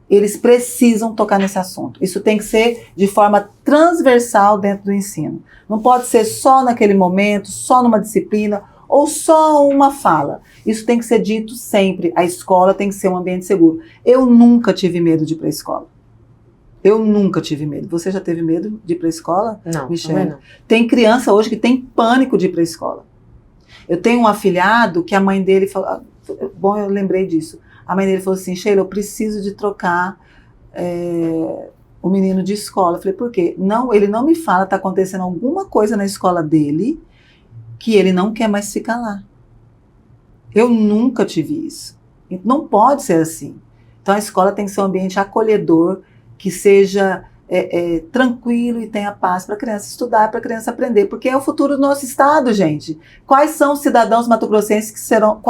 eles precisam tocar nesse assunto. Isso tem que ser de forma transversal dentro do ensino. Não pode ser só naquele momento, só numa disciplina ou só uma fala. Isso tem que ser dito sempre. A escola tem que ser um ambiente seguro. Eu nunca tive medo de ir para a escola. Eu nunca tive medo. Você já teve medo de ir para a escola? Não, Michele? não. Tem criança hoje que tem pânico de ir para a escola. Eu tenho um afilhado que a mãe dele falou... Bom, eu lembrei disso. A mãe dele falou assim, Sheila, eu preciso de trocar o menino de escola. Eu falei, por quê? Não, ele não me fala, está acontecendo alguma coisa na escola dele que ele não quer mais ficar lá. Eu nunca tive isso. Não pode ser assim. Então a escola tem que ser um ambiente acolhedor, que seja tranquilo e tenha paz para a criança estudar, para a criança aprender, porque é o futuro do nosso estado, gente. Quais são os cidadãos mato-grossenses que serão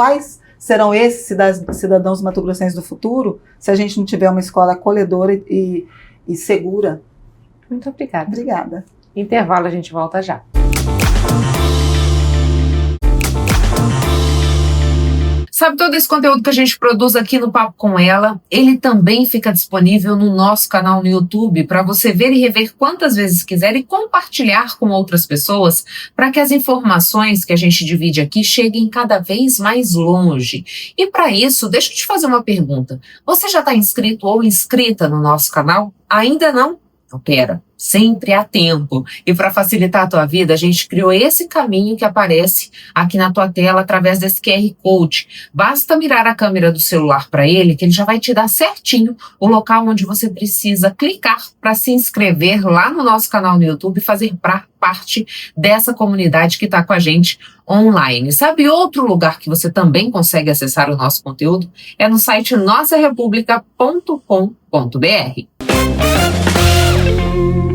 esses cidadãos mato-grossenses do futuro, se a gente não tiver uma escola acolhedora e segura? Muito obrigada. Obrigada. Intervalo, a gente volta já. Sabe, todo esse conteúdo que a gente produz aqui no Papo com Ela, ele também fica disponível no nosso canal no YouTube para você ver e rever quantas vezes quiser e compartilhar com outras pessoas para que as informações que a gente divide aqui cheguem cada vez mais longe. E para isso, deixa eu te fazer uma pergunta. Você já está inscrito ou inscrita no nosso canal? Ainda não? Então, pera, sempre há tempo. E para facilitar a tua vida, a gente criou esse caminho que aparece aqui na tua tela através desse QR Code. Basta mirar a câmera do celular para ele, que ele já vai te dar certinho o local onde você precisa clicar para se inscrever lá no nosso canal no YouTube e fazer parte dessa comunidade que está com a gente online. Sabe outro lugar que você também consegue acessar o nosso conteúdo? É no site nossarepublica.com.br.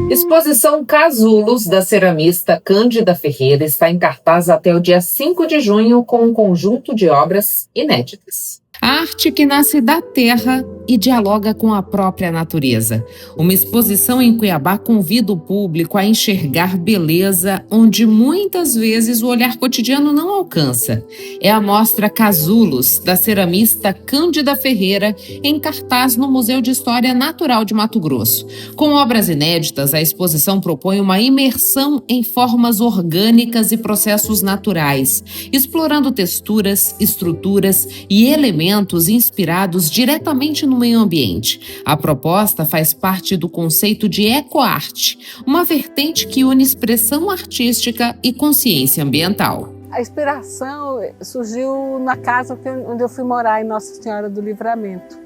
Exposição Casulos, da ceramista Cândida Ferreira, está em cartaz até o dia 5 de junho com um conjunto de obras inéditas. A arte que nasce da terra e dialoga com a própria natureza. Uma exposição em Cuiabá convida o público a enxergar beleza onde muitas vezes o olhar cotidiano não alcança. É a mostra Casulos, da ceramista Cândida Ferreira, em cartaz no Museu de História Natural de Mato Grosso. Com obras inéditas, a exposição propõe uma imersão em formas orgânicas e processos naturais, explorando texturas, estruturas e elementos inspirados diretamente no meio ambiente. A proposta faz parte do conceito de ecoarte, uma vertente que une expressão artística e consciência ambiental. A inspiração surgiu na casa onde eu fui morar, em Nossa Senhora do Livramento.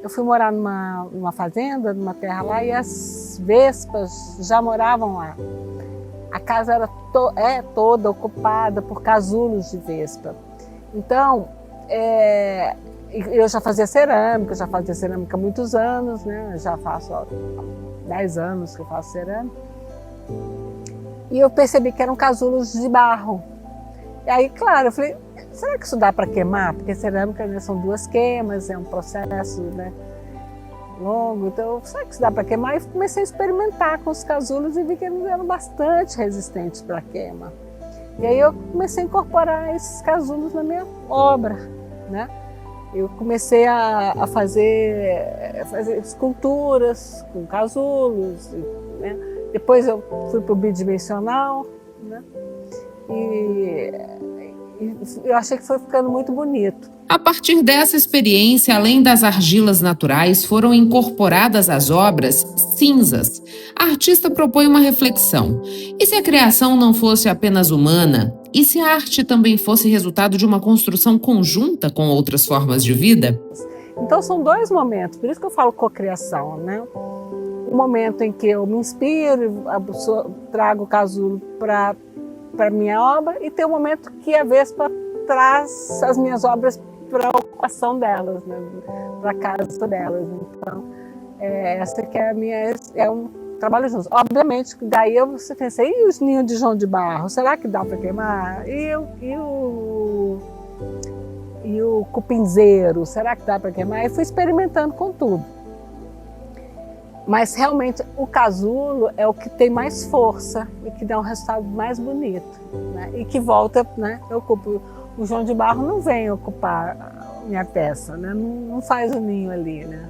Eu fui morar numa fazenda, numa terra lá, e as vespas já moravam lá. A casa era toda ocupada por casulos de vespa. Então, eu já fazia cerâmica há muitos anos, né? Eu já faço 10 anos que eu faço cerâmica. E eu percebi que eram casulos de barro. E aí, claro, eu falei, será que isso dá para queimar? Porque cerâmica, né, são 2 queimas, é um processo, né, longo. Então, será que isso dá para queimar? E comecei a experimentar com os casulos e vi que eles eram bastante resistentes para queima. E aí eu comecei a incorporar esses casulos na minha obra, né? Eu comecei a fazer esculturas com casulos, né? Depois eu fui para o bidimensional, né? E eu achei que foi ficando muito bonito. A partir dessa experiência, além das argilas naturais, foram incorporadas às obras cinzas. A artista propõe uma reflexão. E se a criação não fosse apenas humana? E se a arte também fosse resultado de uma construção conjunta com outras formas de vida? Então são 2 momentos, por isso que eu falo cocriação, né? O momento em que eu me inspiro, trago o casulo para a minha obra, e tem o momento que a vespa traz as minhas obras para a ocupação delas, né? Para a casa delas. Então, essa que é um trabalho junto. Obviamente, daí eu pensei, e os ninhos de João de Barro, será que dá para queimar? E o cupinzeiro, será que dá para queimar? E fui experimentando com tudo. Mas realmente o casulo é o que tem mais força e que dá um resultado mais bonito, né? E que volta, né? Eu ocupo. O João de Barro não vem ocupar minha peça, né? Não faz o ninho ali, né?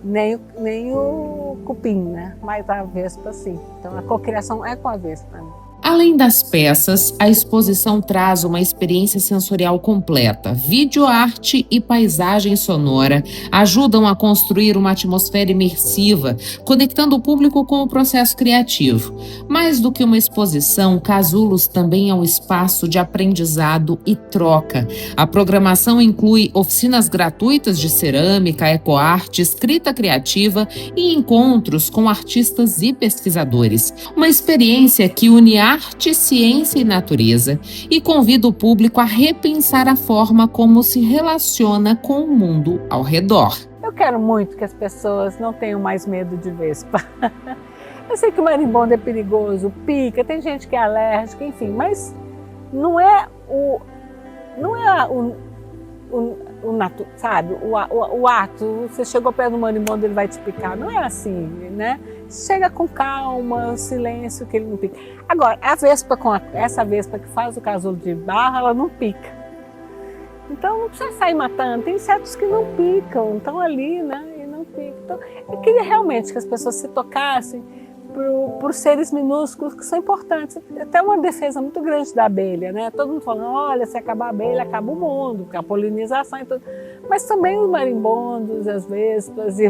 Nem o cupim, né? Mas a vespa sim. Então a cocriação é com a vespa, né? Além das peças, a exposição traz uma experiência sensorial completa. Videoarte e paisagem sonora ajudam a construir uma atmosfera imersiva, conectando o público com o processo criativo. Mais do que uma exposição, Casulos também é um espaço de aprendizado e troca. A programação inclui oficinas gratuitas de cerâmica, ecoarte, escrita criativa e encontros com artistas e pesquisadores. Uma experiência que une arte, ciência e natureza e convida o público a repensar a forma como se relaciona com o mundo ao redor. Eu quero muito que as pessoas não tenham mais medo de vespa. Eu sei que o marimbondo é perigoso, pica, tem gente que é alérgica, enfim, mas não é o sabe, o ato, você chegou perto do marimbondo, ele vai te picar, não é assim, né? Chega com calma, silêncio, que ele não pica. Agora, essa vespa que faz o casulo de barro, ela não pica. Então não precisa sair matando, tem insetos que não picam, estão ali, né, e não picam. Então, eu queria realmente que as pessoas se tocassem por seres minúsculos que são importantes. Até uma defesa muito grande da abelha, né? Todo mundo falando, olha, se acabar a abelha, acaba o mundo, porque a polinização e tudo. Mas também os marimbondos, as vespas e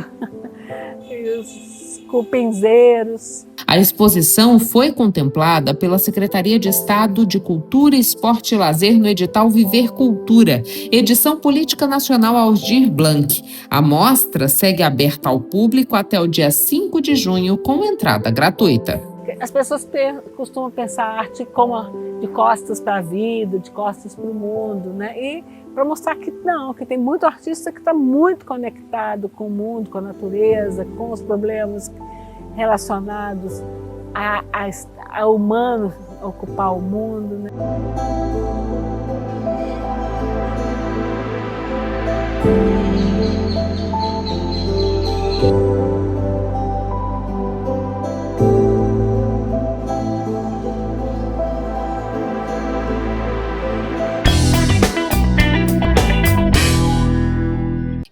os cupinzeiros. A exposição foi contemplada pela Secretaria de Estado de Cultura, Esporte e Lazer no edital Viver Cultura, edição Política Nacional Aldir Blanc. A mostra segue aberta ao público até o dia 5 de junho, com entrada gratuita. As pessoas costumam pensar a arte como de costas para a vida, de costas para o mundo, né? E para mostrar que não, que tem muito artista que está muito conectado com o mundo, com a natureza, com os problemas relacionados ao humano ocupar o mundo, né?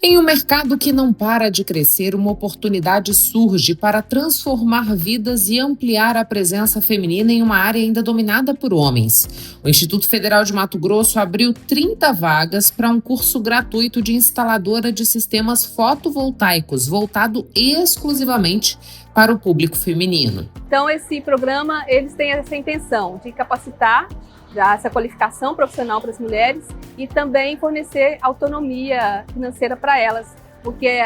Em um mercado que não para de crescer, uma oportunidade surge para transformar vidas e ampliar a presença feminina em uma área ainda dominada por homens. O Instituto Federal de Mato Grosso abriu 30 vagas para um curso gratuito de instaladora de sistemas fotovoltaicos, voltado exclusivamente para o público feminino. Então, esse programa, eles têm essa intenção de capacitar, dar essa qualificação profissional para as mulheres e também fornecer autonomia financeira para elas, porque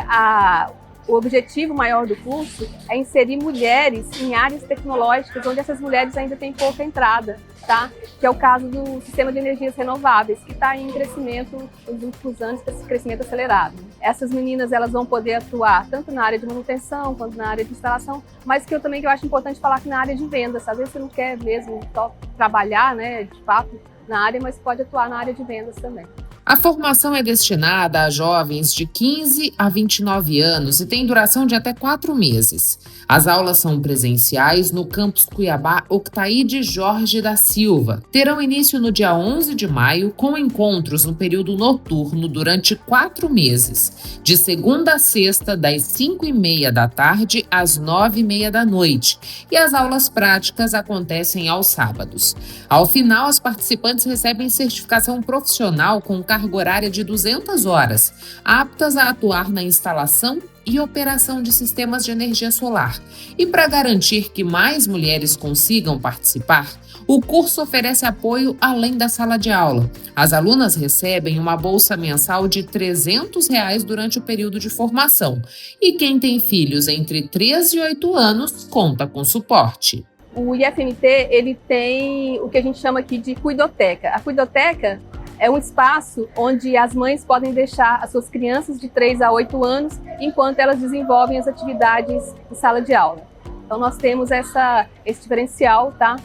o objetivo maior do curso é inserir mulheres em áreas tecnológicas onde essas mulheres ainda têm pouca entrada, tá? Que é o caso do sistema de energias renováveis, que está em crescimento nos últimos anos, esse crescimento acelerado. Essas meninas, elas vão poder atuar tanto na área de manutenção quanto na área de instalação, mas que eu acho importante falar que na área de vendas, às vezes você não quer mesmo só trabalhar, né, de fato, na área, mas pode atuar na área de vendas também. A formação é destinada a jovens de 15 a 29 anos e tem duração de até 4 meses. As aulas são presenciais no campus Cuiabá Octaíde Jorge da Silva. Terão início no dia 11 de maio, com encontros no período noturno durante 4 meses, de segunda a sexta, das 5h30 da tarde às 9h30 da noite. E as aulas práticas acontecem aos sábados. Ao final, as participantes recebem certificação profissional com carga horária de 200 horas, aptas a atuar na instalação e operação de sistemas de energia solar. E para garantir que mais mulheres consigam participar, o curso oferece apoio além da sala de aula. As alunas recebem uma bolsa mensal de R$ 300 durante o período de formação. E quem tem filhos entre 3 e 8 anos conta com suporte. O IFMT, ele tem o que a gente chama aqui de cuidoteca. A cuidoteca é um espaço onde as mães podem deixar as suas crianças de 3 a 8 anos enquanto elas desenvolvem as atividades em sala de aula. Então nós temos esse diferencial, tá?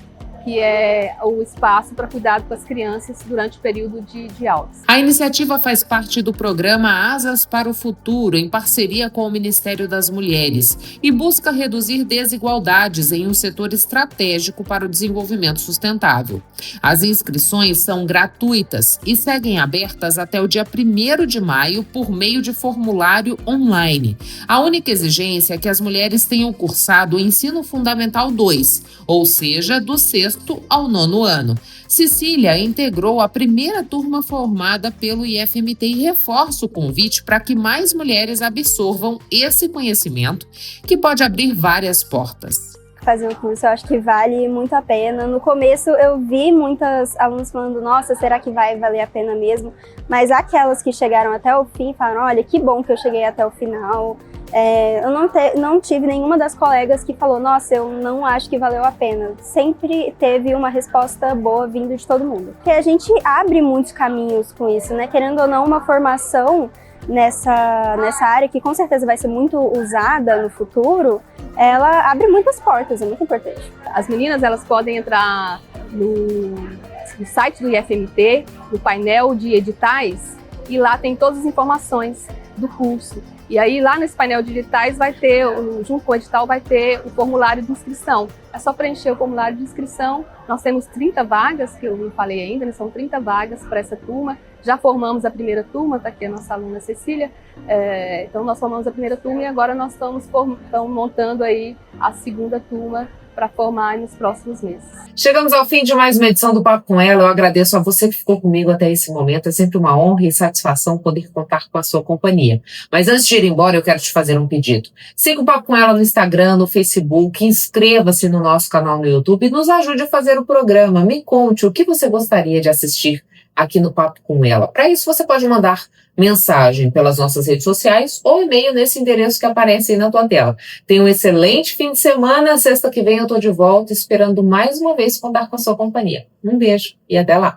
Que é o espaço para cuidado com as crianças durante o período de aulas. A iniciativa faz parte do programa Asas para o Futuro, em parceria com o Ministério das Mulheres, e busca reduzir desigualdades em um setor estratégico para o desenvolvimento sustentável. As inscrições são gratuitas e seguem abertas até o dia 1º de maio por meio de formulário online. A única exigência é que as mulheres tenham cursado o Ensino Fundamental 2, ou seja, do 6º ao 9º ano. Cecília integrou a primeira turma formada pelo IFMT e reforça o convite para que mais mulheres absorvam esse conhecimento, que pode abrir várias portas. Fazer um curso eu acho que vale muito a pena. No começo eu vi muitas alunas falando, nossa, será que vai valer a pena mesmo? Mas aquelas que chegaram até o fim falaram, olha, que bom que eu cheguei até o final. Eu não tive nenhuma das colegas que falou, nossa, eu não acho que valeu a pena. Sempre teve uma resposta boa vindo de todo mundo. Porque a gente abre muitos caminhos com isso, né? Querendo ou não, uma formação nessa área, que com certeza vai ser muito usada no futuro, ela abre muitas portas, é muito importante. As meninas, elas podem entrar no site do IFMT, no painel de editais, e lá tem todas as informações do curso. E aí lá nesse painel de editais vai ter, junto com o edital, vai ter o formulário de inscrição. É só preencher o formulário de inscrição. Nós temos 30 vagas, que eu não falei ainda, né? São 30 vagas para essa turma. Já formamos a primeira turma, está aqui a nossa aluna Cecília. Então nós formamos a primeira turma e agora nós estamos montando aí a segunda turma para formar nos próximos meses. Chegamos ao fim de mais uma edição do Papo com Ela. Eu agradeço a você que ficou comigo até esse momento. É sempre uma honra e satisfação poder contar com a sua companhia. Mas antes de ir embora, eu quero te fazer um pedido. Siga o Papo com Ela no Instagram, no Facebook, inscreva-se no nosso canal no YouTube e nos ajude a fazer o programa. Me conte o que você gostaria de assistir aqui no Papo com Ela. Para isso, você pode mandar mensagem pelas nossas redes sociais ou e-mail nesse endereço que aparece aí na tua tela. Tenha um excelente fim de semana. Sexta que vem eu estou de volta esperando mais uma vez contar com a sua companhia. Um beijo e até lá.